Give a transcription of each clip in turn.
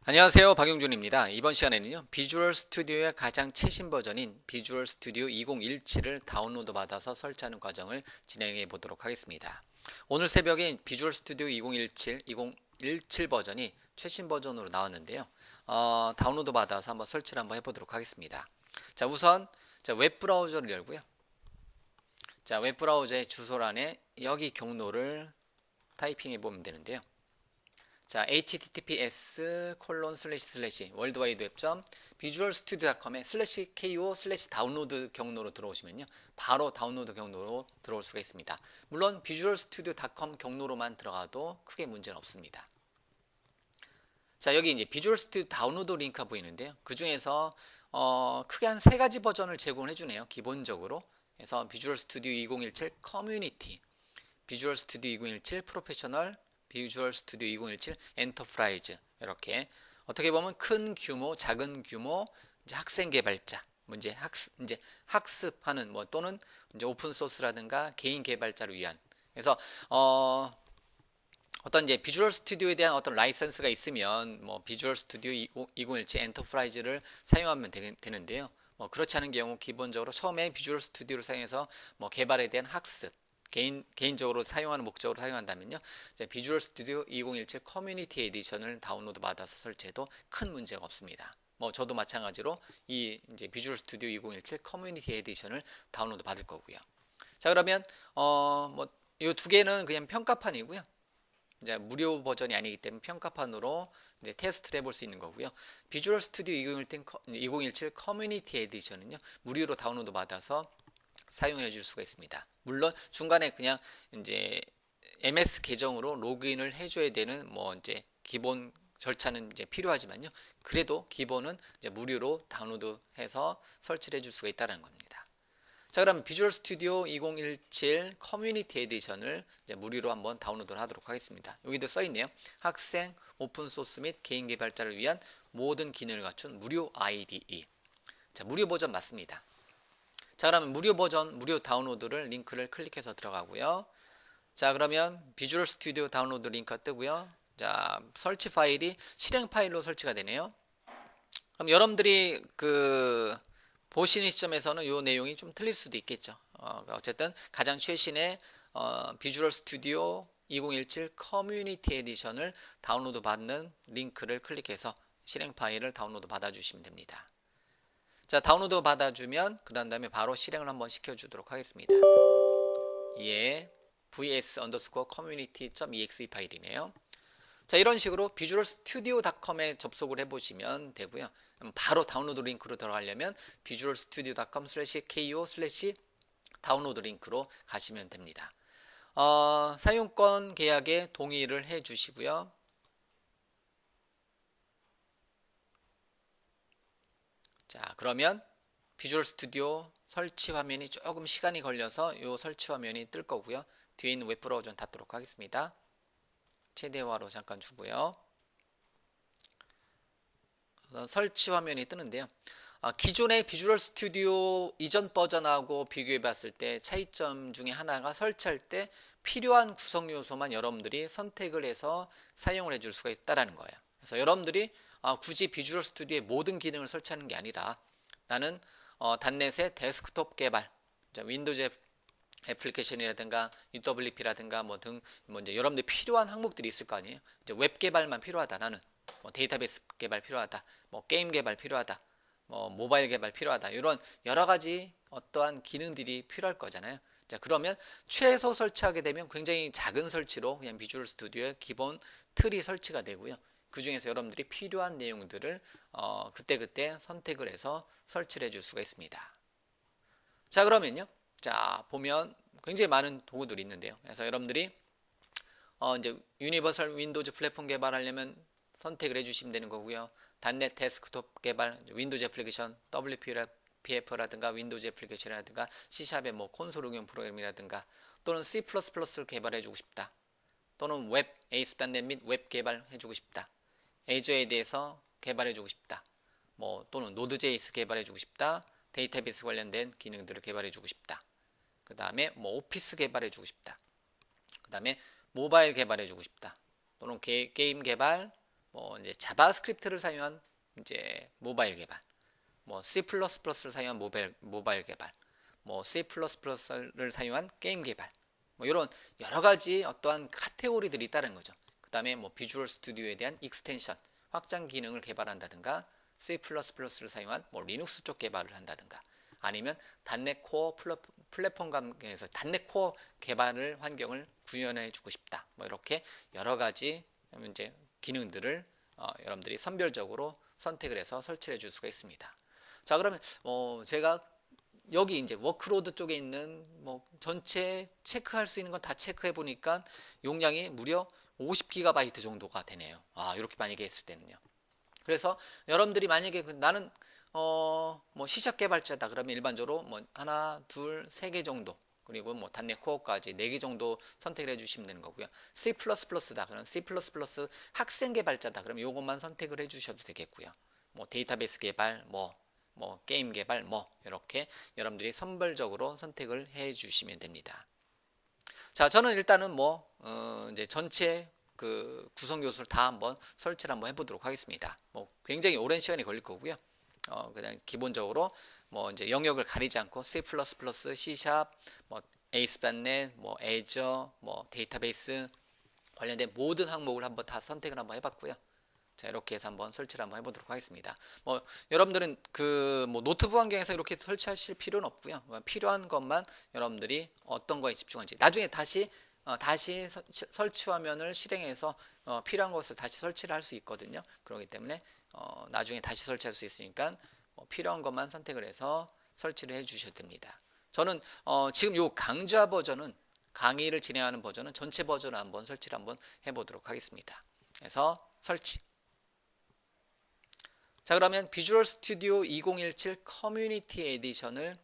안녕하세요, 박용준입니다. 이번 시간에는요, 비주얼 스튜디오의 가장 최신 버전인 비주얼 스튜디오 2017을 다운로드 받아서 설치하는 과정을 진행해 보도록 하겠습니다. 오늘 새벽에 비주얼 스튜디오 2017 버전이 최신 버전으로 나왔는데요. 다운로드 받아서 한번 설치를 한번 해보도록 하겠습니다. 자, 우선 웹브라우저를 열고요. 자, 웹브라우저의 주소란에 여기 경로를 타이핑해 보면 되는데요. 자, https worldwide웹.visualstudio.com에 /ko 다운로드 경로로 들어오시면요, 바로 다운로드 경로로 들어올 수가 있습니다. 물론 visualstudio.com 경로로만 들어가도 크게 문제는 없습니다. 자, 여기 이제 비주얼 스튜디오 다운로드 링크가 보이는데요. 그 중에서 크게 한 세 가지 버전을 제공해 주네요. 기본적으로. 그래서 비주얼 스튜디오 2017 커뮤니티, 비주얼 스튜디오 2017 프로페셔널, 비주얼 스튜디오 2017 엔터프라이즈, 이렇게 어떻게 보면 큰 규모, 작은 규모, 이제 학생 개발자, 뭐 이제 학습하는 뭐 또는 이제 오픈 소스라든가 개인 개발자를 위한. 그래서 어떤 이제 비주얼 스튜디오에 대한 어떤 라이선스가 있으면 뭐 비주얼 스튜디오 2017 엔터프라이즈를 사용하면 되는데요. 뭐 그렇지 않은 경우 기본적으로 처음에 비주얼 스튜디오를 사용해서 뭐 개발에 대한 학습, 개인적으로 사용하는 목적으로 사용한다면요, 이제 비주얼 스튜디오 2017 커뮤니티 에디션을 다운로드 받아서 설치해도 큰 문제가 없습니다. 뭐 저도 마찬가지로 이 이제 비주얼 스튜디오 2017 커뮤니티 에디션을 다운로드 받을 거고요. 자, 그러면 뭐 이 두 개는 그냥 평가판이고요. 이제 무료 버전이 아니기 때문에 평가판으로 이제 테스트를 해볼 수 있는 거고요. 비주얼 스튜디오 2017 커뮤니티 에디션은요, 무료로 다운로드 받아서 사용해 줄 수가 있습니다. 물론 중간에 그냥 이제 MS 계정으로 로그인을 해줘야 되는 뭐 이제 기본 절차는 이제 필요하지만요. 그래도 기본은 이제 무료로 다운로드해서 설치를 해줄 수가 있다는 겁니다. 자, 그럼 비주얼 스튜디오 2017 커뮤니티 에디션을 이제 무료로 한번 다운로드를 하도록 하겠습니다. 여기도 써 있네요. 학생, 오픈 소스 및 개인 개발자를 위한 모든 기능을 갖춘 무료 IDE. 자, 무료 버전 맞습니다. 자, 그러면 무료 버전, 무료 다운로드를 링크를 클릭해서 들어가고요. 자, 그러면 비주얼 스튜디오 다운로드 링크가 뜨고요. 자, 설치 파일이 실행 파일로 설치가 되네요. 그럼 여러분들이 보시는 시점에서는 이 내용이 좀 틀릴 수도 있겠죠. 어쨌든 가장 최신의 비주얼 스튜디오 2017 커뮤니티 에디션을 다운로드 받는 링크를 클릭해서 실행 파일을 다운로드 받아주시면 됩니다. 자, 다운로드 받아주면 그 다음에 바로 실행을 한번 시켜주도록 하겠습니다. 예, vs_community.exe 파일이네요. 자, 이런 식으로 비주얼 스튜디오닷컴에 접속을 해보시면 되고요. 바로 다운로드 링크로 들어가려면 비주얼 스튜디오.com/ko/ 다운로드 링크로 가시면 됩니다. 사용권 계약에 동의를 해주시고요. 자, 그러면 비주얼 스튜디오 설치 화면이 조금 시간이 걸려서 이 설치 화면이 뜰 거고요. 뒤에 있는 웹브라우저는 닫도록 하겠습니다. 최대화로 잠깐 주고요. 설치 화면이 뜨는데요. 기존의 비주얼 스튜디오 이전 버전하고 비교해 봤을 때 차이점 중에 하나가 설치할 때 필요한 구성 요소만 여러분들이 선택을 해서 사용을 해줄 수가 있다는 거예요. 그래서 여러분들이 굳이 비주얼 스튜디오의 모든 기능을 설치하는 게 아니라 나는 단넷의 데스크톱 개발, 윈도우즈 애플리케이션이라든가 UWP라든가 뭐 이제 여러분들 필요한 항목들이 있을 거 아니에요. 이제 웹 개발만 필요하다. 나는 뭐 데이터베이스 개발 필요하다. 뭐 게임 개발 필요하다. 뭐 모바일 개발 필요하다. 이런 여러 가지 어떠한 기능들이 필요할 거잖아요. 자, 그러면 최소 설치하게 되면 굉장히 작은 설치로 그냥 비주얼 스튜디오의 기본 틀이 설치가 되고요. 그 중에서 여러분들이 필요한 내용들을 그때그때 선택을 해서 설치를 해줄 수가 있습니다. 자, 그러면요. 자, 보면 굉장히 많은 도구들이 있는데요. 그래서 여러분들이 이제 유니버설 윈도우즈 플랫폼 개발하려면 선택을 해주시면 되는 거고요. 단넷 데스크톱 개발, 윈도우즈 애플리케이션, WPF라든가 윈도우즈 애플리케이션이라든가 C샵의 뭐 콘솔 응용 프로그램이라든가 또는 C++를 개발해주고 싶다. 또는 웹, ASP.NET 및 웹 개발해주고 싶다. 애저에 대해서 개발해주고 싶다. 뭐 또는 노드.js 개발해주고 싶다. 데이터베이스 관련된 기능들을 개발해주고 싶다. 그 다음에 뭐 오피스 개발해주고 싶다. 그 다음에 모바일 개발해주고 싶다. 또는 게임 개발, 뭐 이제 자바스크립트를 사용한 이제 모바일 개발, 뭐 C++를 사용한 모바일 개발, 뭐 C++를 사용한 게임 개발, 뭐 이런 여러 가지 어떠한 카테고리들이 있다는 거죠. 그 다음에 뭐 비주얼 스튜디오에 대한 익스텐션, 확장 기능을 개발한다든가, C++를 사용한 뭐 리눅스 쪽 개발을 한다든가, 아니면 단넷 코어 플랫폼 관계에서 단넷 코어 개발을 환경을 구현해 주고 싶다. 뭐 이렇게 여러 가지 이제 기능들을 여러분들이 선별적으로 선택을 해서 설치해 줄 수가 있습니다. 자, 그러면 제가 여기 이제 워크로드 쪽에 있는 뭐 전체 체크할 수 있는 건 다 체크해 보니까 용량이 무려 50GB 정도가 되네요. 이렇게 만약에 했을 때는요. 그래서 여러분들이 만약에 나는 뭐 시작 개발자다 그러면 일반적으로 뭐 하나, 둘, 세 개 정도, 그리고 뭐 단넷 코어까지 4개 정도 선택을 해주시면 되는 거고요. C++다 그러면 C++ 학생 개발자다 그러면 이것만 선택을 해주셔도 되겠고요. 뭐 데이터베이스 개발, 뭐 게임 개발, 뭐 이렇게 여러분들이 선별적으로 선택을 해주시면 됩니다. 자, 저는 일단은 뭐 이제 전체 그 구성 요소를 다 한번 설치를 한번 해보도록 하겠습니다. 뭐 굉장히 오랜 시간이 걸릴 거고요. 그냥 기본적으로 뭐 이제 영역을 가리지 않고 C++, C#, 뭐 ASP.NET, 뭐 Azure, 뭐 데이터베이스 관련된 모든 항목을 한번 다 선택을 한번 해봤고요. 자, 이렇게 해서 한번 설치를 한번 해보도록 하겠습니다. 뭐 여러분들은 그 뭐 노트북 환경에서 이렇게 설치하실 필요는 없고요. 필요한 것만 여러분들이 어떤 거에 집중하는지 나중에 다시 설치 화면을 실행해서 필요한 것을 다시 설치를 할 수 있거든요. 그렇기 때문에 나중에 다시 설치할 수 있으니까 필요한 것만 선택을 해서 설치를 해 주셔도 됩니다. 저는 지금 요 강좌 버전은 강의를 진행하는 버전은 전체 버전을 한번 설치를 한번 해보도록 하겠습니다. 그래서 설치. 자, 그러면 비주얼 스튜디오 2017 커뮤니티 에디션을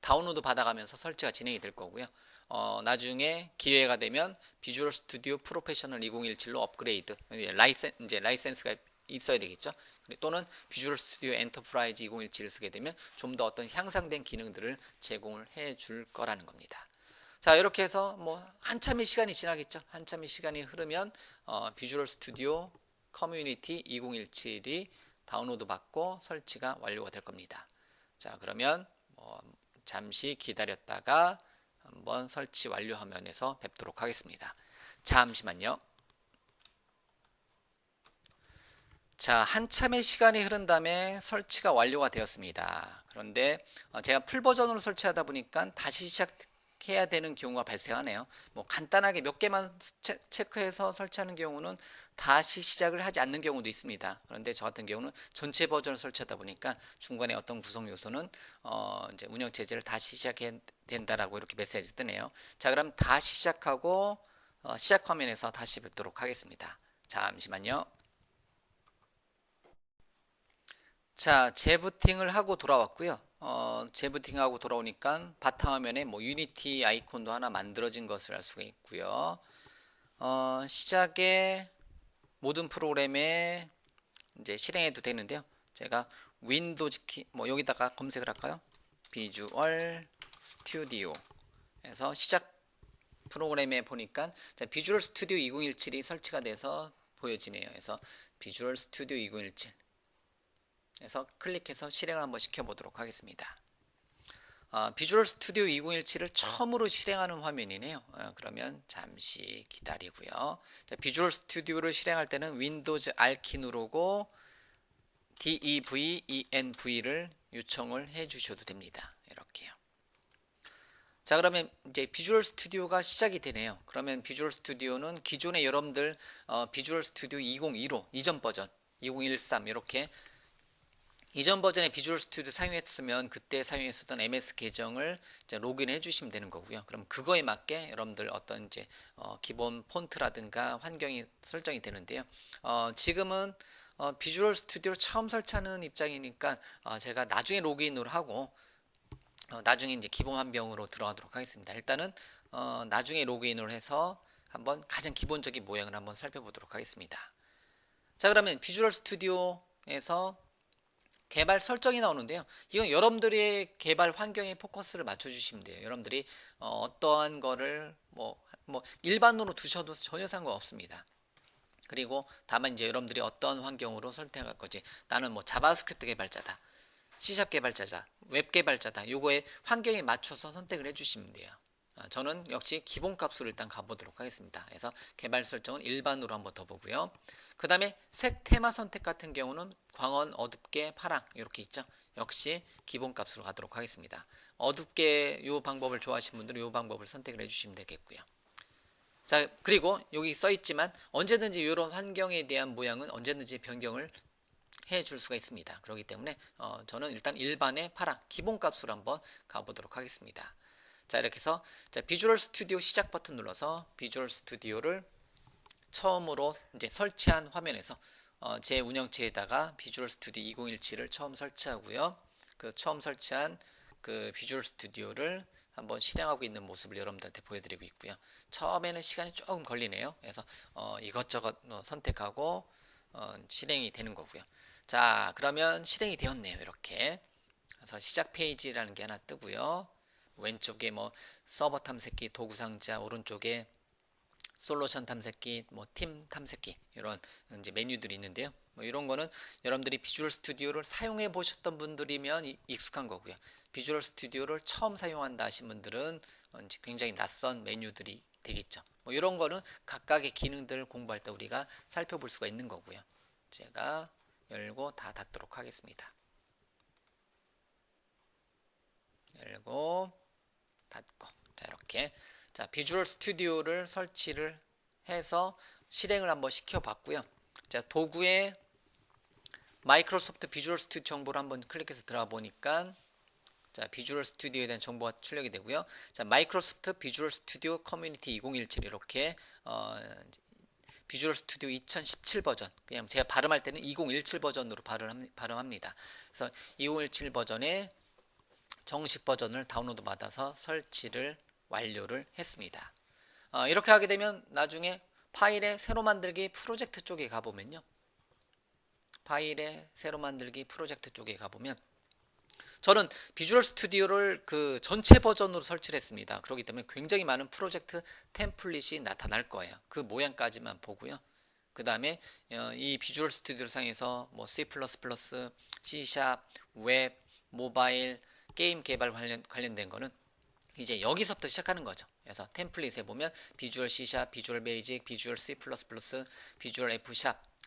다운로드 받아가면서 설치가 진행이 될 거고요. 나중에 기회가 되면 비주얼 스튜디오 프로페셔널 2017로 업그레이드, 이제 라이센스가 있어야 되겠죠. 또는 비주얼 스튜디오 엔터프라이즈 2017을 쓰게 되면 좀 더 어떤 향상된 기능들을 제공을 해 줄 거라는 겁니다. 자, 이렇게 해서 뭐 한참의 시간이 지나겠죠. 한참의 시간이 흐르면 비주얼 스튜디오 커뮤니티 2017이 다운로드 받고 설치가 완료가 될 겁니다. 자, 그러면 잠시 기다렸다가 한번 설치 완료 화면에서 뵙도록 하겠습니다. 잠시만요. 자, 한참의 시간이 흐른 다음에 설치가 완료가 되었습니다. 그런데 제가 풀 버전으로 설치하다 보니까 다시 시작해야 되는 경우가 발생하네요. 뭐 간단하게 몇 개만 체크해서 설치하는 경우는 다시 시작을 하지 않는 경우도 있습니다. 그런데 저 같은 경우는 전체 버전을 설치하다 보니까 중간에 어떤 구성 요소는 이제 운영 체제를 다시 시작해야 된다라고 이렇게 메시지 뜨네요. 자, 그럼 다시 시작하고 시작 화면에서 다시 뵙도록 하겠습니다. 잠시만요. 자, 재부팅을 하고 돌아왔고요. 재부팅하고 돌아오니까 바탕화면에 뭐 유니티 아이콘도 하나 만들어진 것을 알 수가 있고요. 시작에 모든 프로그램에 이제 실행해도 되는데요. 제가 윈도우즈 키, 뭐 여기다가 검색을 할까요? 비주얼 스튜디오에서 시작 프로그램에 보니까 비주얼 스튜디오 2017이 설치가 돼서 보여지네요. 그래서 비주얼 스튜디오 2017 그래서 클릭해서 실행을 한번 시켜보도록 하겠습니다. 비주얼 스튜디오 2017을 처음으로 실행하는 화면이네요. 그러면 잠시 기다리고요. 자, 비주얼 스튜디오를 실행할 때는 윈도우즈 R키 누르고 DEVENV를 요청을 해 주셔도 됩니다. 이렇게요. 자, 그러면 이제 비주얼 스튜디오가 시작이 되네요. 그러면 비주얼 스튜디오는 기존에 여러분들 비주얼 스튜디오 2015 이전 버전 2013 이렇게 이전 버전의 비주얼 스튜디오 사용했으면 그때 사용했었던 MS 계정을 이제 로그인해 주시면 되는 거고요. 그럼 그거에 맞게 여러분들 어떤 이제 기본 폰트라든가 환경이 설정이 되는데요. 지금은 비주얼 스튜디오를 처음 설치하는 입장이니까 제가 나중에 로그인을 하고 나중에 이제 기본 환경으로 들어가도록 하겠습니다. 일단은 나중에 로그인을 해서 한번 가장 기본적인 모양을 한번 살펴보도록 하겠습니다. 자, 그러면 비주얼 스튜디오에서 개발 설정이 나오는데요. 이건 여러분들의 개발 환경에 포커스를 맞춰주시면 돼요. 여러분들이 어떠한 거를 뭐 일반으로 두셔도 전혀 상관없습니다. 그리고 다만 이제 여러분들이 어떤 환경으로 선택할 거지. 나는 뭐 자바스크립트 개발자다, C샵 개발자다, 웹 개발자다. 요거에 환경에 맞춰서 선택을 해주시면 돼요. 저는 역시 기본값으로 일단 가보도록 하겠습니다. 그래서 개발 설정은 일반으로 한번 더 보고요. 그 다음에 색 테마 선택 같은 경우는 광원, 어둡게, 파랑 이렇게 있죠. 역시 기본값으로 가도록 하겠습니다. 어둡게 이 방법을 좋아하시는 분들은 이 방법을 선택을 해주시면 되겠고요. 자, 그리고 여기 써 있지만 언제든지 이런 환경에 대한 모양은 언제든지 변경을 해줄 수가 있습니다. 그렇기 때문에 저는 일단 일반의 파랑 기본값으로 한번 가보도록 하겠습니다. 자, 이렇게 해서 자, 비주얼 스튜디오 시작 버튼 눌러서 비주얼 스튜디오를 처음으로 이제 설치한 화면에서 제 운영체에다가 비주얼 스튜디오 2017을 처음 설치하고요. 그 처음 설치한 그 비주얼 스튜디오를 한번 실행하고 있는 모습을 여러분들한테 보여드리고 있고요. 처음에는 시간이 조금 걸리네요. 그래서 이것저것 선택하고 실행이 되는 거고요. 자, 그러면 실행이 되었네요. 이렇게. 그래서 시작 페이지라는 게 하나 뜨고요. 왼쪽에 뭐 서버 탐색기, 도구 상자, 오른쪽에 솔루션 탐색기, 뭐 팀 탐색기 이런 이제 메뉴들이 있는데요. 뭐 이런 거는 여러분들이 비주얼 스튜디오를 사용해 보셨던 분들이면 익숙한 거고요. 비주얼 스튜디오를 처음 사용한다 하신 분들은 이제 굉장히 낯선 메뉴들이 되겠죠. 뭐 이런 거는 각각의 기능들을 공부할 때 우리가 살펴볼 수가 있는 거고요. 제가 열고 다 닫도록 하겠습니다. 열고 닫고 자, 이렇게 자, 비주얼 스튜디오를 설치를 해서 실행을 한번 시켜봤고요. 자, 도구에 마이크로소프트 비주얼 스튜디오 정보를 한번 클릭해서 들어가 보니까 자, 비주얼 스튜디오에 대한 정보가 출력이 되고요. 자, 마이크로소프트 비주얼 스튜디오 커뮤니티 2017 이렇게 비주얼 스튜디오 2017 버전, 그냥 제가 발음할 때는 2017 버전으로 발음합니다. 그래서 2017 버전의 정식 버전을 다운로드 받아서 설치를 완료를 했습니다. 이렇게 하게 되면 나중에 파일의 새로 만들기 프로젝트 쪽에 가보면요. 파일의 새로 만들기 프로젝트 쪽에 가보면 저는 비주얼 스튜디오를 그 전체 버전으로 설치를 했습니다. 그렇기 때문에 굉장히 많은 프로젝트 템플릿이 나타날 거예요. 그 모양까지만 보고요. 그 다음에 이 비주얼 스튜디오 상에서 뭐 C++, C#, 웹, 모바일, 게임 개발 관련된 거는 이제 여기서부터 시작하는 거죠. 그래서 템플릿에 보면 비주얼 C#, 비주얼 베이직, 비주얼 C++, 비주얼 F#,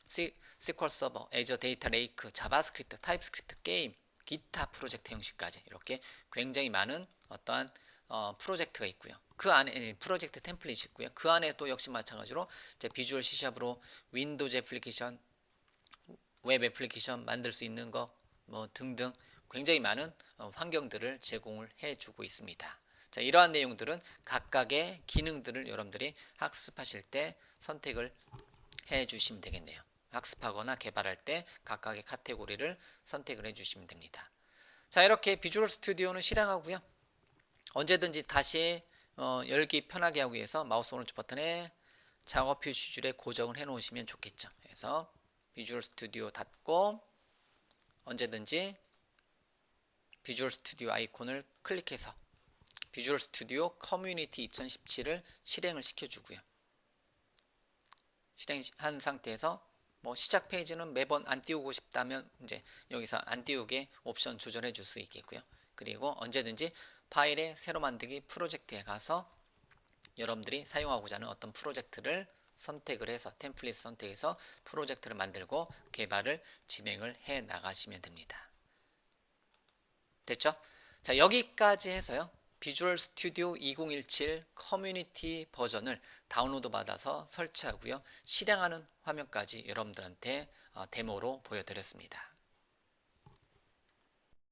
SQL 서버, 애저 데이터 레이크, 자바스크립트, 타입스크립트, 게임, 기타 프로젝트 형식까지 이렇게 굉장히 많은 어떠한 프로젝트가 있고요. 그 안에 프로젝트 템플릿이 있고요. 그 안에 또 역시 마찬가지로 이제 비주얼 C샵으로 윈도우즈 애플리케이션, 웹 애플리케이션 만들 수 있는 거 뭐 등등 굉장히 많은 환경들을 제공을 해주고 있습니다. 자, 이러한 내용들은 각각의 기능들을 여러분들이 학습하실 때 선택을 해 주시면 되겠네요. 학습하거나 개발할 때 각각의 카테고리를 선택을 해 주시면 됩니다. 자, 이렇게 비주얼 스튜디오는 실행하고요. 언제든지 다시 열기 편하게 하기 위해서 마우스 오른쪽 버튼에 작업 표시줄에 고정을 해 놓으시면 좋겠죠. 그래서 비주얼 스튜디오 닫고 언제든지 비주얼 스튜디오 아이콘을 클릭해서 비주얼 스튜디오 커뮤니티 2017을 실행을 시켜주고요. 실행한 상태에서 뭐 시작 페이지는 매번 안 띄우고 싶다면 이제 여기서 안 띄우게 옵션 조절해 줄 수 있겠고요. 그리고 언제든지 파일의 새로 만들기 프로젝트에 가서 여러분들이 사용하고자 하는 어떤 프로젝트를 선택을 해서 템플릿 선택해서 프로젝트를 만들고 개발을 진행을 해 나가시면 됩니다. 됐죠? 자, 여기까지 해서요. 비주얼 스튜디오 2017 커뮤니티 버전을 다운로드 받아서 설치하고요. 실행하는 화면까지 여러분들한테 데모로 보여드렸습니다.